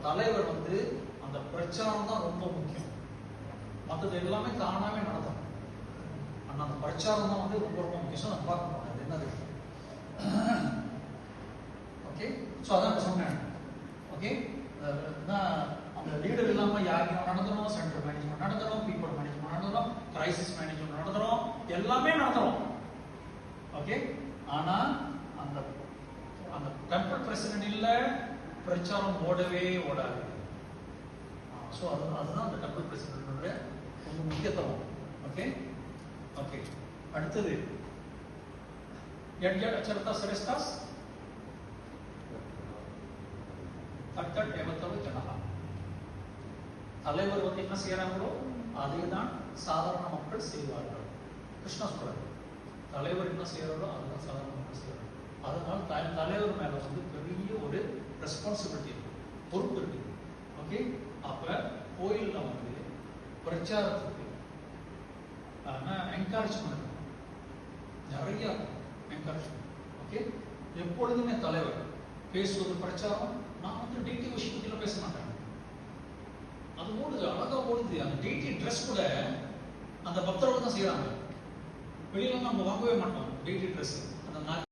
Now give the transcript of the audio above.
தலைவர் வந்து அந்த பிரச்சாரம் தான் ரொம்ப முக்கியம். மற்றது எல்லாமே தானாவே நடக்கும். ஆனா அந்த பிரச்சாரம் தான் வந்து ரொம்ப ரொம்ப முக்கியம். நம்ம பார்க்கணும் அது என்னது. ஓகே, ஸோ அதான் சொன்னேன். ஓகே, அந்த லீடர் இல்லாம யாருக்கும் நடந்துடும், சென்டர் மேனேஜ்மெண்ட் நடந்துடும், பீப்புள் மேனேஜ்மெண்ட் நடந்துடும், கிரைசிஸ் மேனேஜ்மெண்ட் நடந்துடும், எல்லாமே நடந்துடும். ஓகே, ஆனா அந்த அந்த டெம்பிள் பிரசிடென்ட் இல்ல, பிரச்சாரம் ஓடவே ஓடாது. ஸோ அதுதான் அந்த டெம்பிள் பிரசிடென்ட் ரொம்ப முக்கியத்துவம். ஓகே ஓகே, அடுத்தது அச்சரத்தா சிரேஷ்டாஸ் தட்டட் எவத்தவ ஜனகா. தலைவர் வந்து என்ன செய்யறாங்களோ அதை தான் சாதாரண மக்கள் செய்வார்கள். கிருஷ்ணா சொல்றாரு, தலைவர் என்ன செய்யறாரோ அதுதான் சாதாரண மக்கள் செய்யறாங்க. அதனால தலைவர் மேல வந்து பெரிய ஒரு ரெஸ்பான்சிபிலிட்டி இருக்கு, பொறுப்பு இருக்கு. ஓகே, அப்ப கோயில்ல வந்து பிரச்சாரத்துக்கு என்கரேஜ்மெண்ட் நிறைய என்கரேஜ்மெண்ட். ஓகே, எப்பொழுதுமே தலைவர் பேசுவது பிரச்சாரம். நான் வந்து டிடி விஷயத்துல பேச மாட்டேன். அது ஓடுது, அழகா ஓடுது. அந்த டிடி ட்ரெஸ் கூட அந்த பக்தர்கள் தான் செய்யறாங்க. வெளியில நம்ம வாங்கவே மாட்டோம் டிடி ட்ரெஸ். அந்த